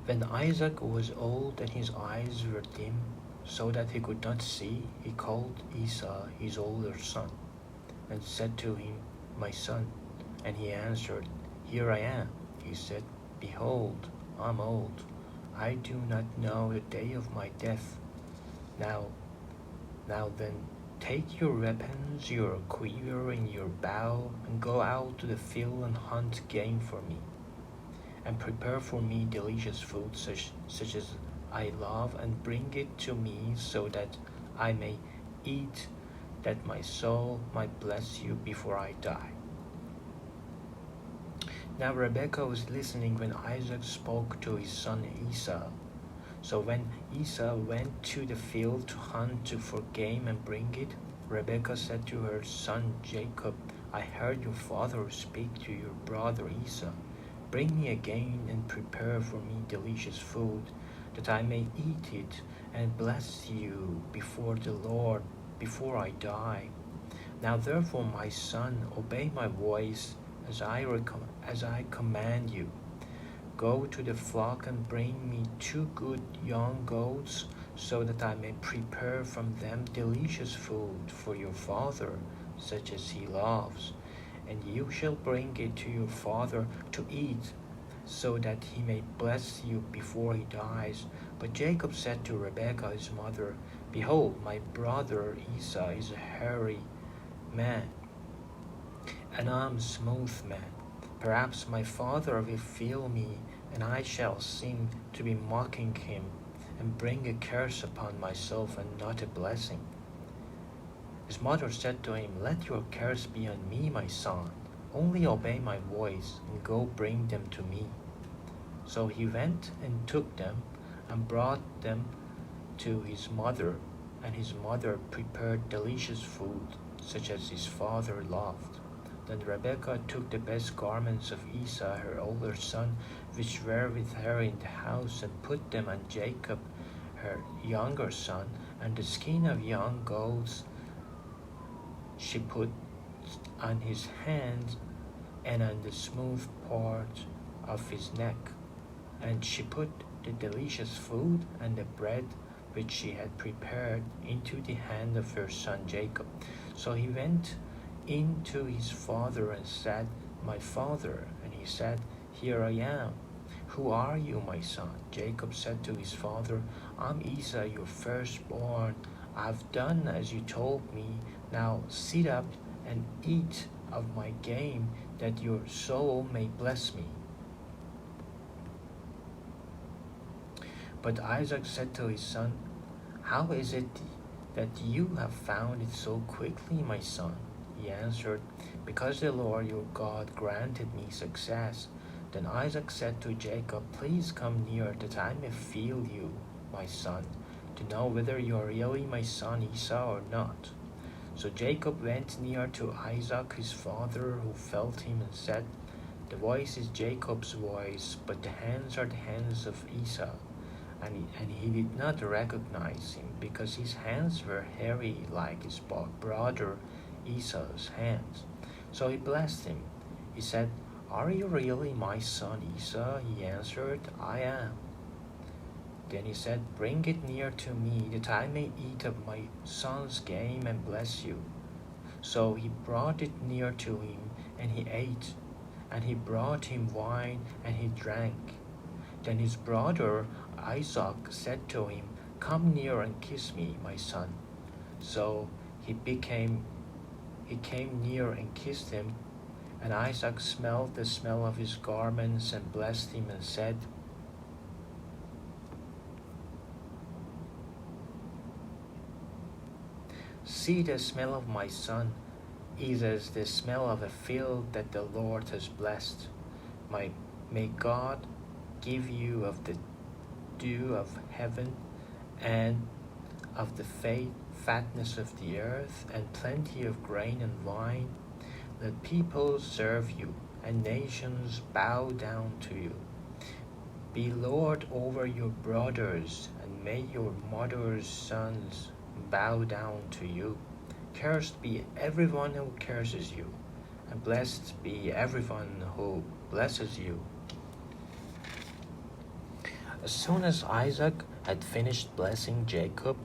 When Isaac was old and his eyes were dim, so that he could not see, he called Esau his older son, and said to him, My son. And he answered, Here I am. He said, Behold, I am old. I do not know the day of my death. Now, now then, take your weapons, your quiver and your bow, and go out to the field and hunt game for me, and prepare for me delicious food such as I love, and bring it to me so that I may eat, that my soul might bless you before I die. Now Rebekah was listening when Isaac spoke to his son Esau. So when Esau went to the field to hunt for game and bring it, Rebekah said to her son Jacob, I heard your father speak to your brother Esau. Bring me again and prepare for me delicious food, that I may eat it and bless you before the Lord before I die. Now therefore, my son, obey my voice as I command you. Go to the flock and bring me 2 good young goats, so that I may prepare from them delicious food for your father, such as he loves. And you shall bring it to your father to eat, so that he may bless you before he dies. But Jacob said to Rebekah his mother, Behold, my brother Esau is a hairy man, and I am a smooth man. Perhaps my father will feel me, and I shall seem to be mocking him, and bring a curse upon myself and not a blessing. His mother said to him, Let your curse be on me, my son. Only obey my voice, and go bring them to me. So he went and took them, and brought them to his mother, and his mother prepared delicious food, such as his father loved. Then Rebekah took the best garments of Esau, her older son, which were with her in the house, and put them on Jacob, her younger son, and the skin of young goats she put on his hands and on the smooth part of his neck. And she put the delicious food and the bread which she had prepared into the hand of her son Jacob. So he went in to his father and said, My father. And he said, Here I am. Who are you, my son? Jacob said to his father, I'm Esau, your firstborn. I've done as you told me. Now sit up and eat of my game, that your soul may bless me. But Isaac said to his son, How is it that you have found it so quickly, my son? He answered, Because the Lord your God granted me success. Then Isaac said to Jacob, Please come near, that I may feel you, my son, to know whether you are really my son Esau or not. So Jacob went near to Isaac his father, who felt him and said, The voice is Jacob's voice, but the hands are the hands of Esau. And he did not recognize him, because his hands were hairy like his brother Esau's hands. So he blessed him. He said, Are you really my son Esau? He answered, I am. Then he said, Bring it near to me, that I may eat of my son's game and bless you. So he brought it near to him, and he ate. And he brought him wine, and he drank. Then his brother Isaac said to him, Come near and kiss me, my son. So he came near and kissed him. And Isaac smelled the smell of his garments and blessed him and said, See, the smell of my son is as the smell of a field that the Lord has blessed. May God give you of the dew of heaven and of the fatness of the earth, and plenty of grain and wine. Let peoples serve you, and nations bow down to you. Be Lord over your brothers, and may your mother's sons bow down to you. Cursed be everyone who curses you, and blessed be everyone who blesses you. As soon as Isaac had finished blessing Jacob,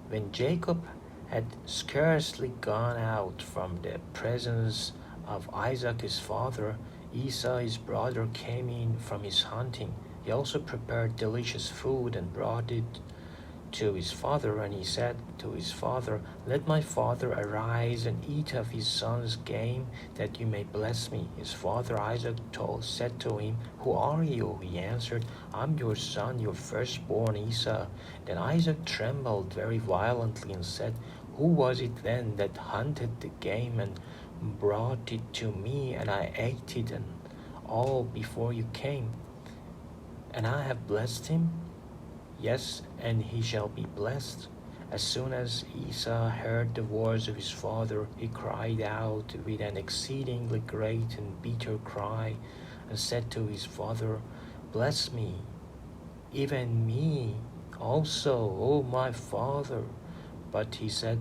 when Jacob had scarcely gone out from the presence of Isaac his father, Esau his brother came in from his hunting. He also prepared delicious food and brought it to his father, and he said to his father, "Let my father arise and eat of his son's game, that you may bless me." His father Isaac said to him, "Who are you?" He answered, "I'm your son, your firstborn Esau." Then Isaac trembled very violently and said, "Who was it then that hunted the game and brought it to me, and I ate it and all before you came? And I have blessed him? Yes, and he shall be blessed." As soon as Esau heard the words of his father, he cried out with an exceedingly great and bitter cry, and said to his father, "Bless me, even me also, O my father." But he said,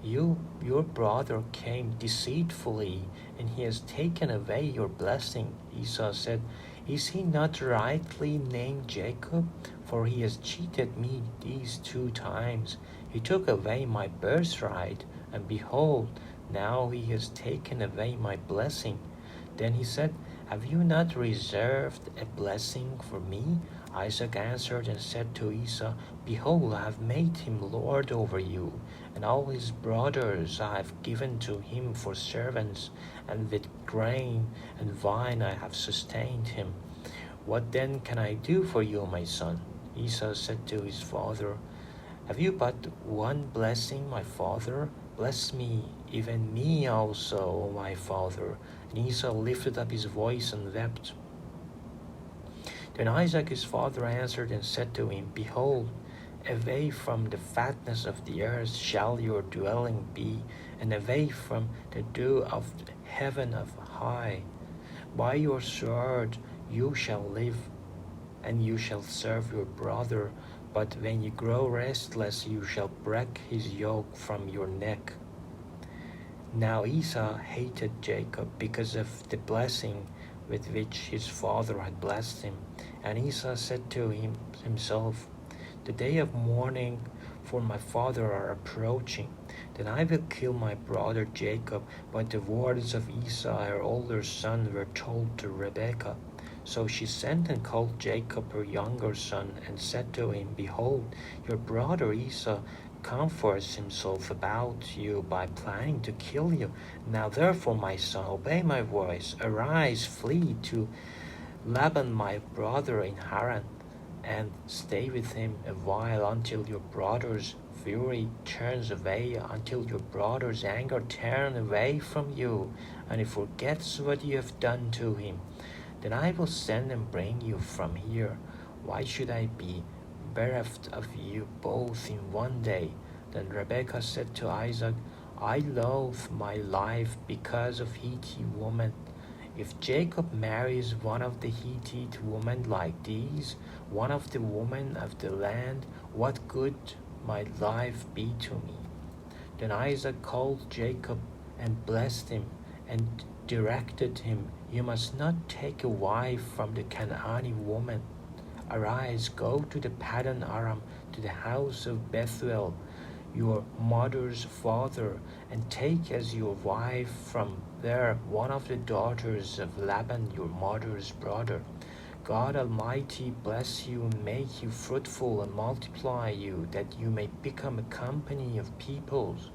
Your brother came deceitfully, and he has taken away your blessing." Esau said, "Is he not rightly named Jacob? For he has cheated me these 2 times. He took away my birthright, and behold, now he has taken away my blessing." Then he said, "Have you not reserved a blessing for me?" Isaac answered and said to Esau, "Behold, I have made him lord over you, and all his brothers I have given to him for servants, and with grain and wine I have sustained him. What then can I do for you, my son?" Esau said to his father, "Have you but one blessing, my father? Bless me, even me also, my father." And Esau lifted up his voice and wept. Then Isaac his father answered and said to him, "Behold, away from the fatness of the earth shall your dwelling be, and away from the dew of heaven of high. By your sword you shall live, and you shall serve your brother, but when you grow restless you shall break his yoke from your neck." Now Esau hated Jacob because of the blessing with which his father had blessed him. And Esau said to himself, "The day of mourning for my father are approaching. Then I will kill my brother Jacob." But the words of Esau, her older son, were told to Rebekah. So she sent and called Jacob her younger son, and said to him, "Behold, your brother Esau comforts himself about you by planning to kill you. Now therefore, my son, obey my voice. Arise, flee to Laban my brother in Haran, and stay with him a while until your brother's fury turns away, until your brother's anger turn away from you, and he forgets what you have done to him. Then I will send and bring you from here. Why should I be bereft of you both in one day?" Then Rebekah said to Isaac, "I loathe my life because of Hittite woman. If Jacob marries one of the Hittite women like these, one of the women of the land, what good might life be to me?" Then Isaac called Jacob and blessed him, and directed him, "You must not take a wife from the Canaanite woman. Arise, go to the Paddan Aram, to the house of Bethuel, your mother's father, and take as your wife from there one of the daughters of Laban, your mother's brother. God Almighty bless you and make you fruitful and multiply you, that you may become a company of peoples.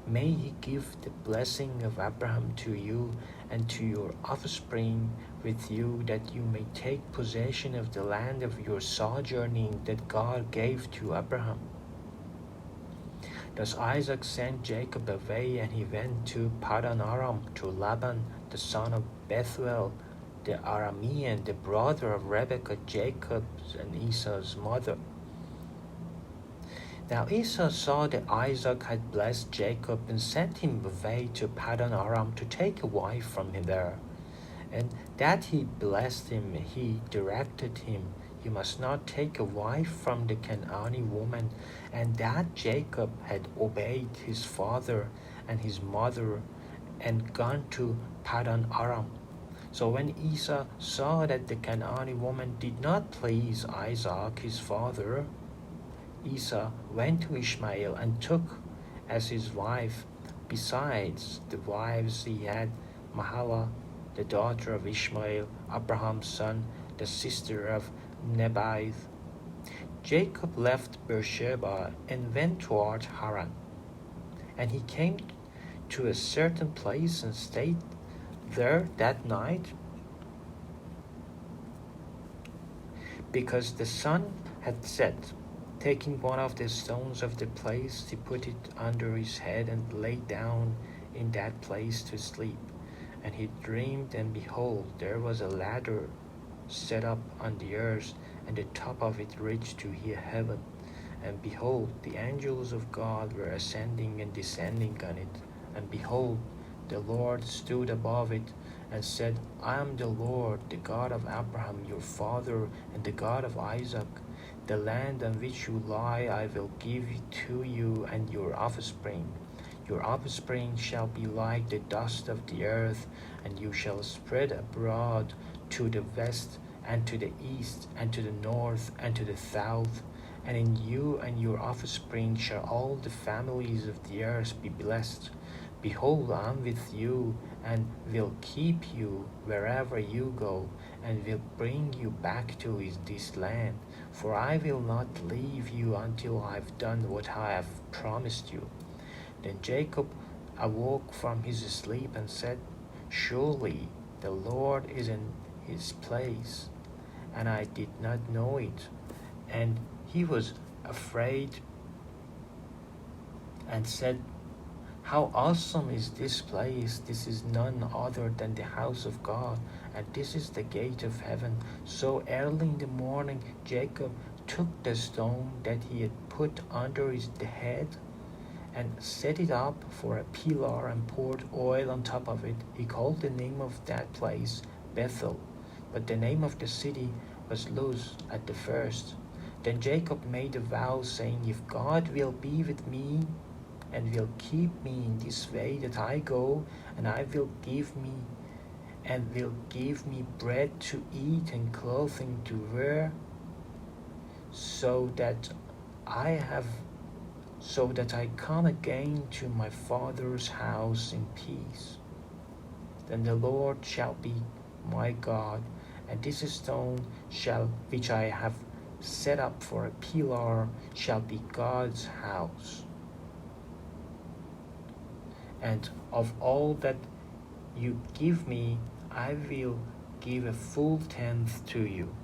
May he give the blessing of Abraham to you and to your offspring with you, that you may take possession of the land of your sojourning that God gave to Abraham." Thus Isaac sent Jacob away, and he went to Paddan Aram, to Laban the son of Bethuel, the Aramean, the brother of Rebekah, Jacob's and Esau's mother. Now Esau saw that Isaac had blessed Jacob, and sent him away to Paddan Aram to take a wife from him there. And that he blessed him, he directed him, "You must not take a wife from the Canaanite woman." And that Jacob had obeyed his father and his mother, and gone to Paddan Aram. So when Esau saw that the Canaanite woman did not please Isaac his father, Esau went to Ishmael and took as his wife, besides the wives he had, Mahalath, the daughter of Ishmael, Abraham's son, the sister of Nebaioth. Jacob left Beersheba and went toward Haran. And he came to a certain place and stayed there that night, because the sun had set. Taking one of the stones of the place, he put it under his head and lay down in that place to sleep. And he dreamed, and behold, there was a ladder set up on the earth, and the top of it reached to heaven. And behold, the angels of God were ascending and descending on it. And behold, the Lord stood above it and said, I am the Lord, the God of Abraham your father, and the God of Isaac. The land on which you lie I will give to you and your offspring. Your offspring shall be like the dust of the earth, and you shall spread abroad to the west and to the east and to the north and to the south. And in you and your offspring shall all the families of the earth be blessed. Behold, I am with you, and will keep you wherever you go, and will bring you back to this land. For I will not leave you until I have done what I have promised you. Then Jacob awoke from his sleep and said, Surely the Lord is in his place, and I did not know it. And he was afraid and said, How awesome is this place! This is none other than the house of God, and this is the gate of heaven. So early in the morning Jacob took the stone that he had put under the head and set it up for a pillar and poured oil on top of it. He called the name of that place Bethel, but the name of the city was Luz at the first. Then Jacob made a vow, saying, If God will be with me and will keep me in this way that I go, and will give me bread to eat and clothing to wear, so that I come again to my father's house in peace. Then the Lord shall be my God, and this stone which I have set up for a pillar shall be God's house. And of all that you give me, I will give a full tenth to you.